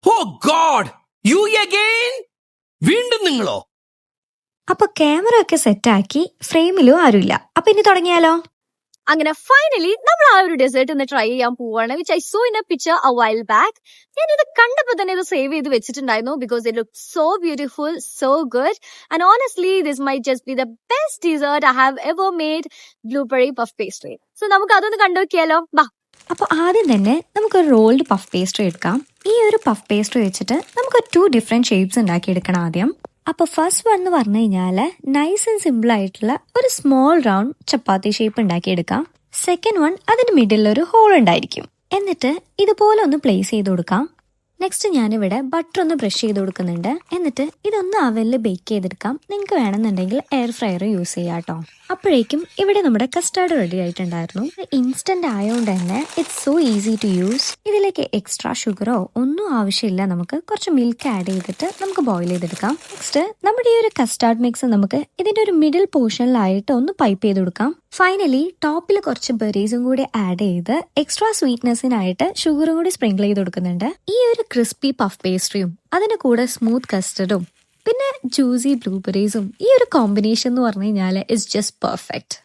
Oh God, you again? വീണ്ടും നിങ്ങളോ? അപ്പൊ ക്യാമറ ഒക്കെ സെറ്റാക്കി, ഫ്രെയിമിലും ആരുമില്ല. അപ്പൊ ഇനി തുടങ്ങിയാലോ? അങ്ങനെ ഫൈനലി നമ്മൾ ആ ഒരു ഡെസേർട്ട് ഒന്ന് ട്രൈ ചെയ്യാൻ പോവാണ്, which I saw in a picture a while back. ഞാൻ ഇത് കണ്ടപ്പോൾ തന്നെ ഇത് സേവ് ചെയ്ത് വെച്ചിട്ടുണ്ടായിരുന്നു because it look so beautiful, so good. And honestly this my just be the best dessert I have ever made, blueberry puff pastry. So നമുക്ക് അതൊന്ന് കണ്ടു നോക്കിയാലോ? ബാ. അപ്പൊ ആദ്യം തന്നെ നമുക്കൊരു റോൾഡ് പഫ് പേസ്ട്രി എടുക്കാം. ഈ ഒരു പഫ് പേസ്ട്രി വെച്ചിട്ട് നമുക്ക് 2 ഡിഫറെന്റ് ഷേപ്സ് ഉണ്ടാക്കി എടുക്കണം ആദ്യം. അപ്പൊ ഫസ്റ്റ് വൺ എന്ന് പറഞ്ഞു കഴിഞ്ഞാല് നൈസ് ആൻഡ് സിമ്പിൾ ആയിട്ടുള്ള ഒരു സ്മോൾ റൗണ്ട് ചപ്പാത്തി ഷേപ്പ് ഉണ്ടാക്കി എടുക്കാം. സെക്കൻഡ് വൺ അതിന്റെ മിഡിൽ ഒരു ഹോൾ ഉണ്ടായിരിക്കും. എന്നിട്ട് ഇതുപോലെ ഒന്ന് പ്ലേസ് ചെയ്ത് കൊടുക്കാം. നെക്സ്റ്റ് ഞാനിവിടെ ബട്ടർ ഒന്ന് ബ്രഷ് ചെയ്ത് കൊടുക്കുന്നുണ്ട്. എന്നിട്ട് ഇതൊന്ന് അവനിൽ ബേക്ക് ചെയ്തെടുക്കാം. നിങ്ങൾക്ക് വേണമെന്നുണ്ടെങ്കിൽ എയർ ഫ്രയർ യൂസ് ചെയ്യാം കേട്ടോ. അപ്പോഴേക്കും ഇവിടെ നമ്മുടെ കസ്റ്റാർഡ് റെഡി ആയിട്ടുണ്ടായിരുന്നു. ഇൻസ്റ്റന്റ് ആയതുകൊണ്ട് തന്നെ it's so easy to use. ഇതിലേക്ക് എക്സ്ട്രാ ഷുഗറോ ഒന്നും ആവശ്യമില്ല. നമുക്ക് കുറച്ച് മിൽക്ക് ആഡ് ചെയ്തിട്ട് നമുക്ക് ബോയിൽ ചെയ്തെടുക്കാം. നെക്സ്റ്റ് നമ്മുടെ ഈ ഒരു കസ്റ്റാർഡ് മിക്സ് നമുക്ക് ഇതിന്റെ ഒരു മിഡിൽ പോർഷനിലായിട്ട് ഒന്ന് പൈപ്പ് ചെയ്ത് കൊടുക്കാം. ഫൈനലി ടോപ്പിൽ കുറച്ച് ബെറീസും കൂടി ആഡ് ചെയ്ത് എക്സ്ട്രാ സ്വീറ്റ്നെസ്സിനായിട്ട് ഷുഗറും കൂടി സ്പ്രിങ്കിൾ ചെയ്ത് കൊടുക്കുന്നുണ്ട്. ഈ ഒരു ക്രിസ്പി പഫ് പേസ്ട്രിയും അതിന്റെ കൂടെ സ്മൂത്ത് കസ്റ്റർഡും പിന്നെ ജ്യൂസി ബ്ലൂബെറീസും ഈ ഒരു കോമ്പിനേഷൻ എന്ന് പറഞ്ഞു കഴിഞ്ഞാൽ ഇറ്റ്സ് ജസ്റ്റ് പെർഫെക്റ്റ്.